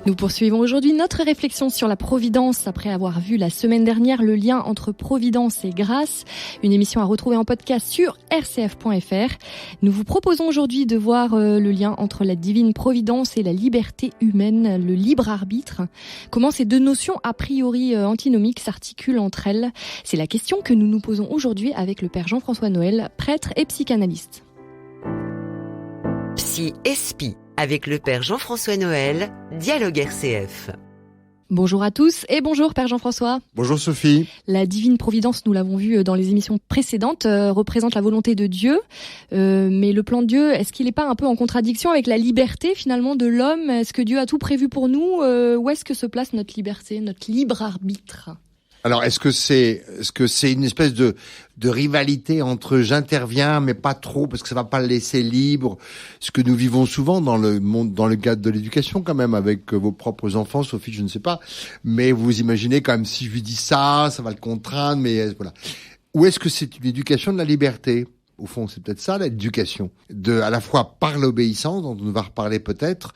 Nous poursuivons aujourd'hui notre réflexion sur la providence après avoir vu la semaine dernière le lien entre providence et grâce. Une émission à retrouver en podcast sur rcf.fr. Nous vous proposons aujourd'hui de voir le lien entre la divine providence et la liberté humaine, le libre arbitre. Comment ces deux notions a priori antinomiques s'articulent entre elles? C'est la question que nous nous posons aujourd'hui avec le Père Jean-François Noël, prêtre et psychanalyste. Psy et Spi, avec le Père Jean-François Noël, Dialogue RCF. Bonjour à tous et bonjour Père Jean-François. Bonjour Sophie. La divine providence, nous l'avons vu dans les émissions précédentes, représente la volonté de Dieu. Mais le plan de Dieu, est-ce qu'il n'est pas un peu en contradiction avec la liberté finalement de l'homme? Est-ce que Dieu a tout prévu pour nous? Où est-ce que se place notre liberté, notre libre arbitre? Alors, est-ce que c'est une espèce de rivalité entre j'interviens, mais pas trop, parce que ça va pas le laisser libre? Ce que nous vivons souvent dans le monde, dans le cadre de l'éducation, quand même, avec vos propres enfants, Sophie, je ne sais pas. Mais vous imaginez quand même, si je lui dis ça va le contraindre, mais voilà. Ou est-ce que c'est une éducation de la liberté? Au fond, c'est peut-être ça, l'éducation. À la fois par l'obéissance, dont on va reparler peut-être,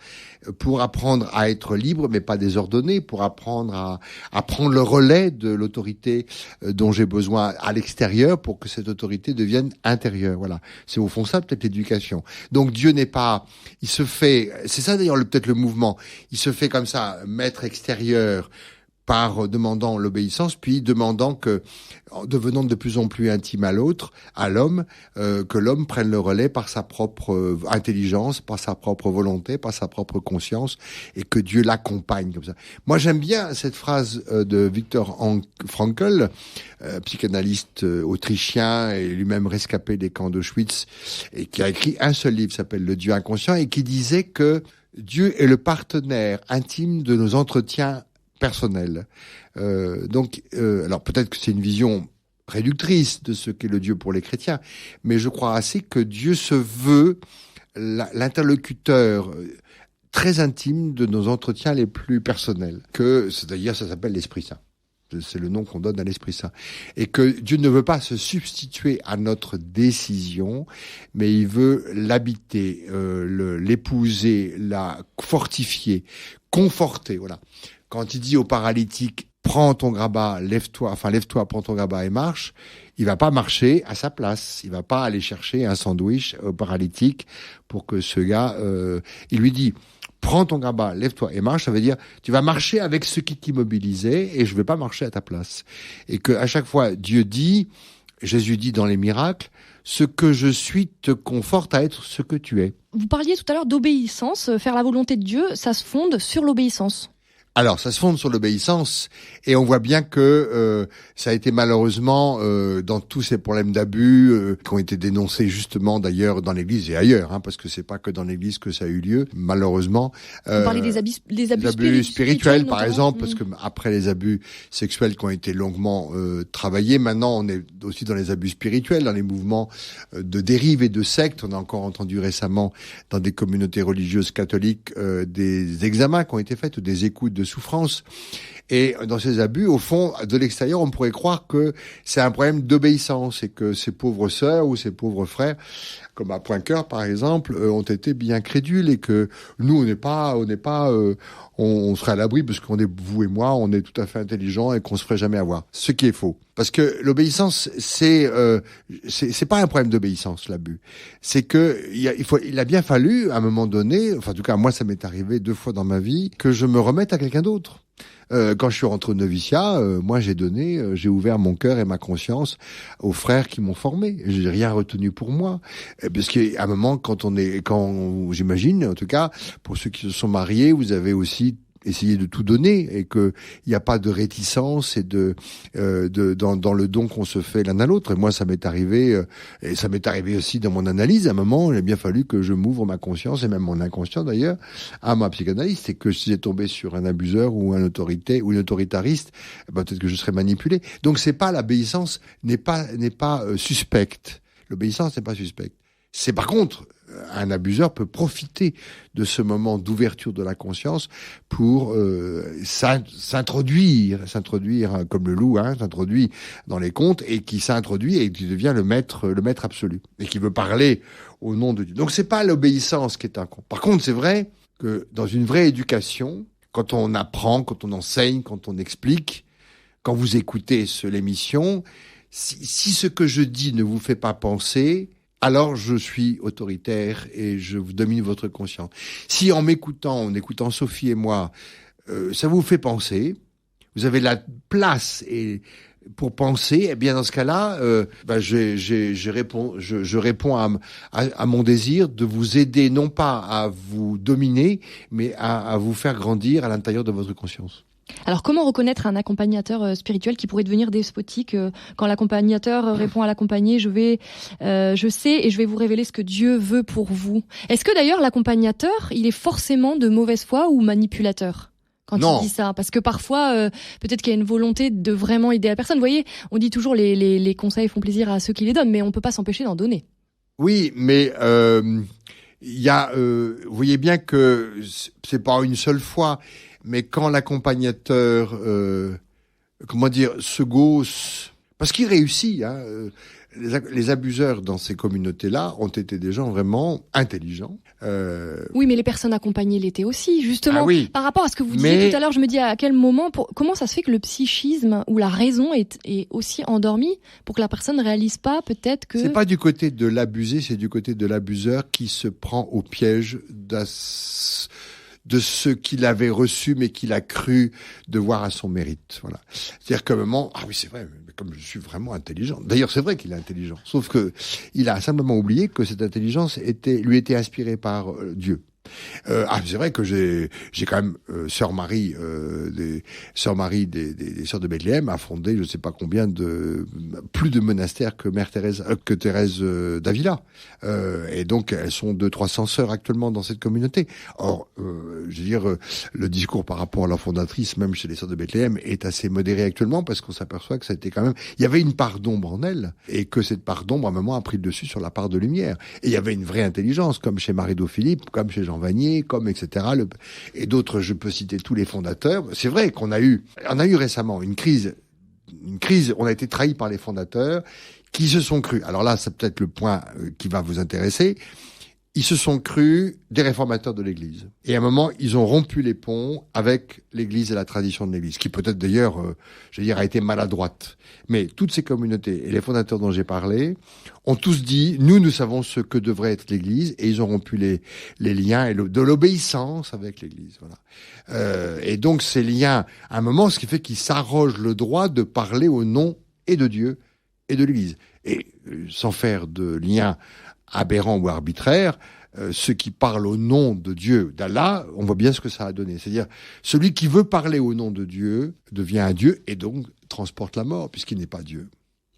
pour apprendre à être libre, mais pas désordonné, pour apprendre à prendre le relais de l'autorité dont j'ai besoin à l'extérieur pour que cette autorité devienne intérieure. Voilà. C'est au fond ça, peut-être l'éducation. Donc Dieu n'est pas, il se fait, c'est ça d'ailleurs peut-être le mouvement, il se fait comme ça, maître extérieur, par demandant l'obéissance, puis demandant que, en devenant de plus en plus intime à l'autre, à l'homme, que l'homme prenne le relais par sa propre intelligence, par sa propre volonté, par sa propre conscience, et que Dieu l'accompagne comme ça. Moi, j'aime bien cette phrase de Viktor Frankl, psychanalyste autrichien et lui-même rescapé des camps d'Auschwitz, et qui a écrit un seul livre, s'appelle Le Dieu inconscient, et qui disait que Dieu est le partenaire intime de nos entretiens personnel. Alors peut-être que c'est une vision réductrice de ce qu'est le Dieu pour les chrétiens, mais je crois assez que Dieu se veut l'interlocuteur très intime de nos entretiens les plus personnels. C'est-à-dire, ça s'appelle l'Esprit Saint. C'est le nom qu'on donne à l'Esprit Saint. Et que Dieu ne veut pas se substituer à notre décision, mais il veut l'habiter, l'épouser, la fortifier, conforter, voilà. Quand il dit au paralytique, prends ton grabat, lève-toi, prends ton grabat et marche, il va pas marcher à sa place. Il va pas aller chercher un sandwich au paralytique pour que ce gars, il lui dit, prends ton grabat, lève-toi et marche, ça veut dire, tu vas marcher avec ce qui t'immobilisait et je vais pas marcher à ta place. Et que à chaque fois, Dieu dit, Jésus dit dans les miracles, ce que je suis te conforte à être ce que tu es. Vous parliez tout à l'heure d'obéissance, faire la volonté de Dieu, ça se fonde sur l'obéissance. Alors, ça se fonde sur l'obéissance, et on voit bien que ça a été malheureusement dans tous ces problèmes d'abus qui ont été dénoncés justement d'ailleurs dans l'Église et ailleurs, parce que c'est pas que dans l'Église que ça a eu lieu, malheureusement. Vous parlez des abus spirituels, par exemple, parce que après les abus sexuels qui ont été longuement travaillés, maintenant on est aussi dans les abus spirituels, dans les mouvements de dérive et de secte. On a encore entendu récemment dans des communautés religieuses catholiques des examens qui ont été faits ou des écoutes de souffrance. Et dans ces abus, au fond, de l'extérieur, on pourrait croire que c'est un problème d'obéissance et que ces pauvres sœurs ou ces pauvres frères, comme à Poincoeur par exemple, ont été bien crédules et que nous, on serait à l'abri parce qu'on est, vous et moi, on est tout à fait intelligents et qu'on se ferait jamais avoir. Ce qui est faux. Parce que l'obéissance, c'est pas un problème d'obéissance, l'abus. C'est que il a bien fallu, à un moment donné, enfin, en tout cas, moi, ça m'est arrivé 2 fois dans ma vie, que je me remette à quelqu'un d'autre. Quand je suis rentré au noviciat, moi j'ai ouvert mon cœur et ma conscience aux frères qui m'ont formé. J'ai rien retenu pour moi, parce qu'à un moment, quand j'imagine, en tout cas, pour ceux qui se sont mariés, vous avez aussi essayer de tout donner et que il n'y a pas de réticence et dans le don qu'on se fait l'un à l'autre. Et moi, ça m'est arrivé, et ça m'est arrivé aussi dans mon analyse. À un moment, il a bien fallu que je m'ouvre ma conscience et même mon inconscient d'ailleurs à ma psychanalyste, et que si j'ai tombé sur un abuseur ou une autoritariste, peut-être que je serais manipulé. Donc c'est pas l'obéissance n'est pas suspecte. L'obéissance n'est pas suspecte. C'est par contre, un abuseur peut profiter de ce moment d'ouverture de la conscience pour s'introduire comme le loup, s'introduit dans les contes et qui s'introduit et qui devient le maître absolu et qui veut parler au nom de Dieu. Donc c'est pas l'obéissance qui est un con. Par contre, c'est vrai que dans une vraie éducation, quand on apprend, quand on enseigne, quand on explique, quand vous écoutez l'émission, si ce que je dis ne vous fait pas penser, alors je suis autoritaire et je vous domine votre conscience. Si en écoutant Sophie et moi, ça vous fait penser, vous avez la place pour penser, eh bien dans ce cas-là, je réponds à mon désir de vous aider, non pas à vous dominer, mais à vous faire grandir à l'intérieur de votre conscience. Alors comment reconnaître un accompagnateur spirituel qui pourrait devenir despotique quand l'accompagnateur répond à l'accompagné, je sais et je vais vous révéler ce que Dieu veut pour vous. Est-ce que d'ailleurs l'accompagnateur, il est forcément de mauvaise foi ou manipulateur quand il dit ça? Parce que parfois, peut-être qu'il y a une volonté de vraiment aider la personne. Vous voyez, on dit toujours les conseils font plaisir à ceux qui les donnent, mais on peut pas s'empêcher d'en donner. Oui, mais il y a, vous voyez bien que c'est pas une seule fois. Mais quand l'accompagnateur, se gausse, parce qu'il réussit, les abuseurs dans ces communautés-là ont été des gens vraiment intelligents. Oui, mais les personnes accompagnées l'étaient aussi, justement. Ah oui. Par rapport à ce que vous disiez tout à l'heure, je me dis à quel moment, comment ça se fait que le psychisme ou la raison est aussi endormie pour que la personne ne réalise pas peut-être que... C'est pas du côté de l'abusé, c'est du côté de l'abuseur qui se prend au piège de ce qu'il avait reçu, mais qu'il a cru devoir à son mérite. Voilà. C'est-à-dire qu'à un moment, oui, c'est vrai, mais comme je suis vraiment intelligent. D'ailleurs, c'est vrai qu'il est intelligent. Sauf que il a simplement oublié que cette intelligence lui était inspirée par Dieu. C'est vrai que j'ai quand même Sœur Marie des Sœurs de Bethléem a fondé je sais pas combien plus de monastères que Thérèse d'Avila, et donc elles sont 200-300 sœurs actuellement dans cette communauté. Or je veux dire, le discours par rapport à la fondatrice même chez les Sœurs de Bethléem est assez modéré actuellement parce qu'on s'aperçoit que ça a été quand même, il y avait une part d'ombre en elle et que cette part d'ombre à un moment a pris le dessus sur la part de lumière, et il y avait une vraie intelligence comme chez Marie d'Haut-Philippe, comme chez Jean Vanier, comme etc. Et d'autres, je peux citer tous les fondateurs. C'est vrai qu'on a eu récemment une crise, on a été trahi par les fondateurs qui se sont crus. Alors là, c'est peut-être le point qui va vous intéresser. Ils se sont crus des réformateurs de l'Église. Et à un moment, ils ont rompu les ponts avec l'Église et la tradition de l'Église, qui peut-être d'ailleurs, a été maladroite. Mais toutes ces communautés et les fondateurs dont j'ai parlé ont tous dit, nous savons ce que devrait être l'Église, et ils ont rompu les liens et de l'obéissance avec l'Église. Voilà. Et donc ces liens, à un moment, ce qui fait qu'ils s'arrogent le droit de parler au nom et de Dieu et de l'Église. Et sans faire de lien aberrant ou arbitraire, ceux qui parlent au nom de Dieu, d'Allah, on voit bien ce que ça a donné. C'est-à-dire, celui qui veut parler au nom de Dieu devient un Dieu et donc transporte la mort, puisqu'il n'est pas Dieu.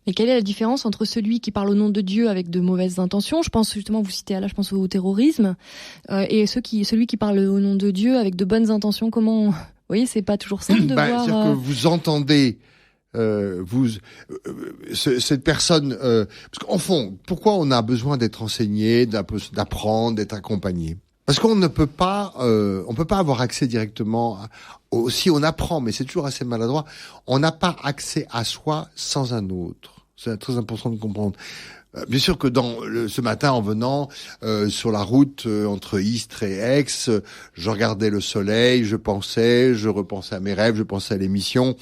Et quelle est la différence entre celui qui parle au nom de Dieu avec de mauvaises intentions, je pense justement, vous citez Allah, je pense au terrorisme, et celui qui parle au nom de Dieu avec de bonnes intentions? Comment... Vous voyez, c'est pas toujours simple de voir... C'est-à-dire que vous entendez... cette personne, parce qu'en fond, pourquoi on a besoin d'être enseigné, d'apprendre, d'être accompagné? Parce qu'on ne peut pas, on peut pas avoir accès directement. Si on apprend, mais c'est toujours assez maladroit. On n'a pas accès à soi sans un autre. C'est très important de comprendre. Bien sûr que ce matin, en venant sur la route entre Istres et Aix, je regardais le soleil, je repensais à mes rêves, je pensais à l'émission,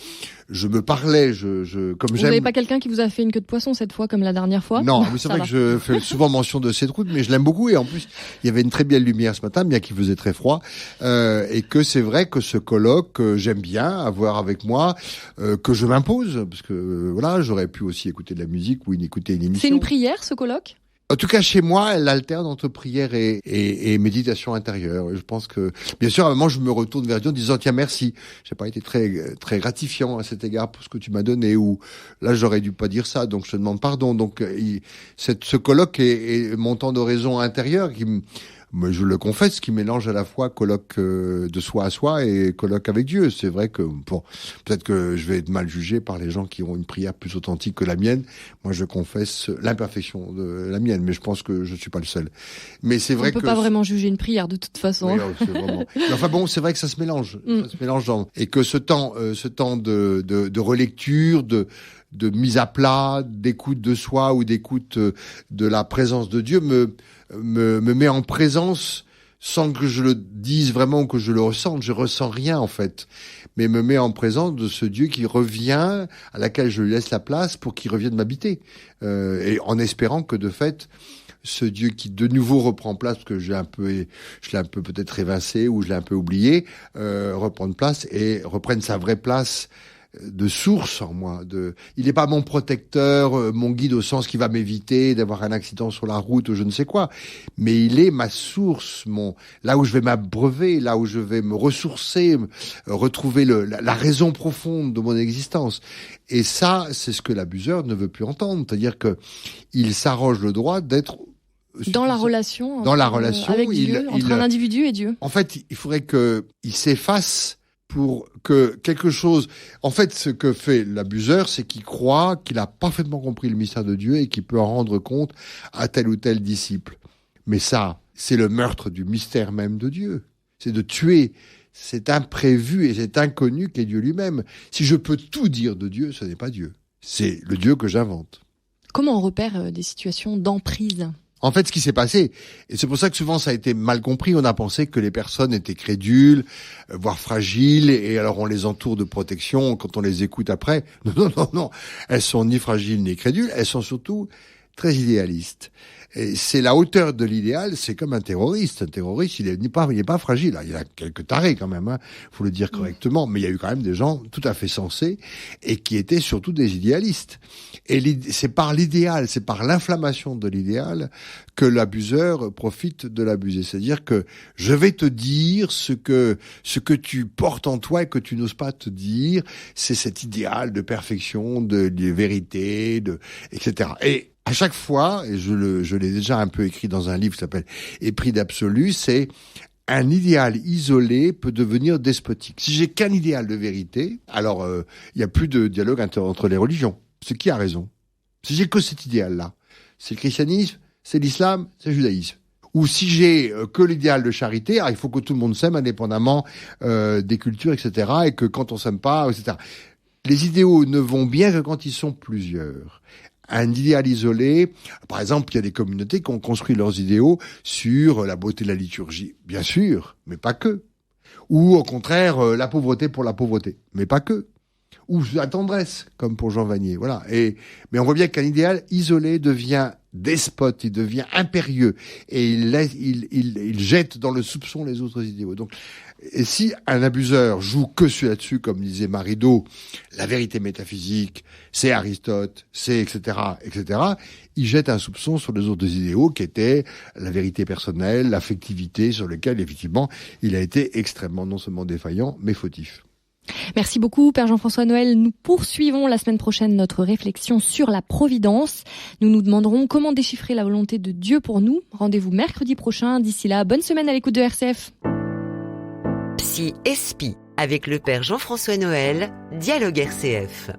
je me parlais, comme Vous j'aime. n'avez pas quelqu'un qui vous a fait une queue de poisson cette fois, comme la dernière fois? Non, mais c'est vrai que je fais souvent mention de cette route, mais je l'aime beaucoup, et en plus, il y avait une très belle lumière ce matin, bien qu'il faisait très froid, et que c'est vrai que ce colloque, j'aime bien avoir avec moi, que je m'impose, parce que voilà, j'aurais pu aussi écouter de la musique ou écouter une émission. C'est une prière, ce colloque? En tout cas, chez moi, elle alterne entre prière et méditation intérieure. Je pense que, bien sûr, à un moment, je me retourne vers Dieu en disant, tiens, merci. J'ai pas été très, très gratifiant à cet égard pour ce que tu m'as donné, ou là, j'aurais dû pas dire ça, donc je te demande pardon. Donc, ce colloque est mon temps d'oraison intérieure mais je le confesse, qui mélange à la fois colloque de soi à soi et colloque avec Dieu. C'est vrai que, peut-être que je vais être mal jugé par les gens qui ont une prière plus authentique que la mienne. Moi, je confesse l'imperfection de la mienne, mais je pense que je suis pas le seul. Mais c'est vrai que... On peut pas vraiment juger une prière, de toute façon. Oui, c'est vraiment... Mais enfin bon, c'est vrai que ça se mélange. Ça se mélange et que ce temps de relecture, de mise à plat, d'écoute de soi ou d'écoute de la présence de Dieu me met en présence sans que je le dise vraiment ou que je le ressente, je ressens rien en fait, mais me met en présence de ce Dieu qui revient, à laquelle je lui laisse la place pour qu'il revienne m'habiter, et en espérant que de fait, ce Dieu qui de nouveau reprend place, parce que je l'ai un peu peut-être évincé ou je l'ai un peu oublié, reprendre place et reprenne sa vraie place de source en moi. Il n'est pas mon protecteur, mon guide au sens qui va m'éviter d'avoir un accident sur la route ou je ne sais quoi, mais il est ma source, là où je vais m'abreuver, là où je vais me ressourcer, retrouver la raison profonde de mon existence. Et ça, c'est ce que l'abuseur ne veut plus entendre, c'est-à-dire que il s'arroge le droit d'être dans la relation, avec Dieu, entre un individu et Dieu. En fait, il faudrait qu'il s'efface pour que quelque chose... En fait, ce que fait l'abuseur, c'est qu'il croit qu'il a parfaitement compris le mystère de Dieu et qu'il peut en rendre compte à tel ou tel disciple. Mais ça, c'est le meurtre du mystère même de Dieu. C'est de tuer cet imprévu et cet inconnu qu'est Dieu lui-même. Si je peux tout dire de Dieu, ce n'est pas Dieu. C'est le Dieu que j'invente. Comment on repère des situations d'emprise ? En fait, ce qui s'est passé, et c'est pour ça que souvent ça a été mal compris, on a pensé que les personnes étaient crédules, voire fragiles, et alors on les entoure de protection quand on les écoute après. Non, elles sont ni fragiles ni crédules, elles sont surtout très idéalistes. Et c'est la hauteur de l'idéal, c'est comme un terroriste. Un terroriste, il est pas fragile. Il y a quelques tarés quand même, faut le dire correctement, mais il y a eu quand même des gens tout à fait sensés et qui étaient surtout des idéalistes. Et c'est par l'idéal, c'est par l'inflammation de l'idéal que l'abuseur profite de l'abuser. C'est-à-dire que je vais te dire ce que tu portes en toi et que tu n'oses pas te dire, c'est cet idéal de perfection, de vérité, etc. Et à chaque fois, et je l'ai déjà un peu écrit dans un livre qui s'appelle Épris d'absolu, c'est un idéal isolé peut devenir despotique. Si j'ai qu'un idéal de vérité, alors il y a plus de dialogue entre les religions. C'est qui a raison? Si j'ai que cet idéal-là, c'est le christianisme, c'est l'islam, c'est le judaïsme. Ou si j'ai que l'idéal de charité, alors il faut que tout le monde s'aime indépendamment des cultures, etc. Et que quand on s'aime pas, etc. Les idéaux ne vont bien que quand ils sont plusieurs. Un idéal isolé, par exemple, il y a des communautés qui ont construit leurs idéaux sur la beauté de la liturgie, bien sûr, mais pas que. Ou au contraire, la pauvreté pour la pauvreté, mais pas que. Ou la tendresse, comme pour Jean Vanier, voilà. Mais on voit bien qu'un idéal isolé devient despote, il devient impérieux, et il jette dans le soupçon les autres idéaux. Donc, et si un abuseur joue que là-dessus, comme disait Marido, la vérité métaphysique, c'est Aristote, c'est etc., il jette un soupçon sur les autres idéaux qui étaient la vérité personnelle, l'affectivité, sur lequel, effectivement, il a été extrêmement non seulement défaillant, mais fautif. Merci beaucoup, Père Jean-François Noël. Nous poursuivons la semaine prochaine notre réflexion sur la providence. Nous nous demanderons comment déchiffrer la volonté de Dieu pour nous. Rendez-vous mercredi prochain. D'ici là, bonne semaine à l'écoute de RCF. Psy et Spi avec le Père Jean-François Noël, Dialogue RCF.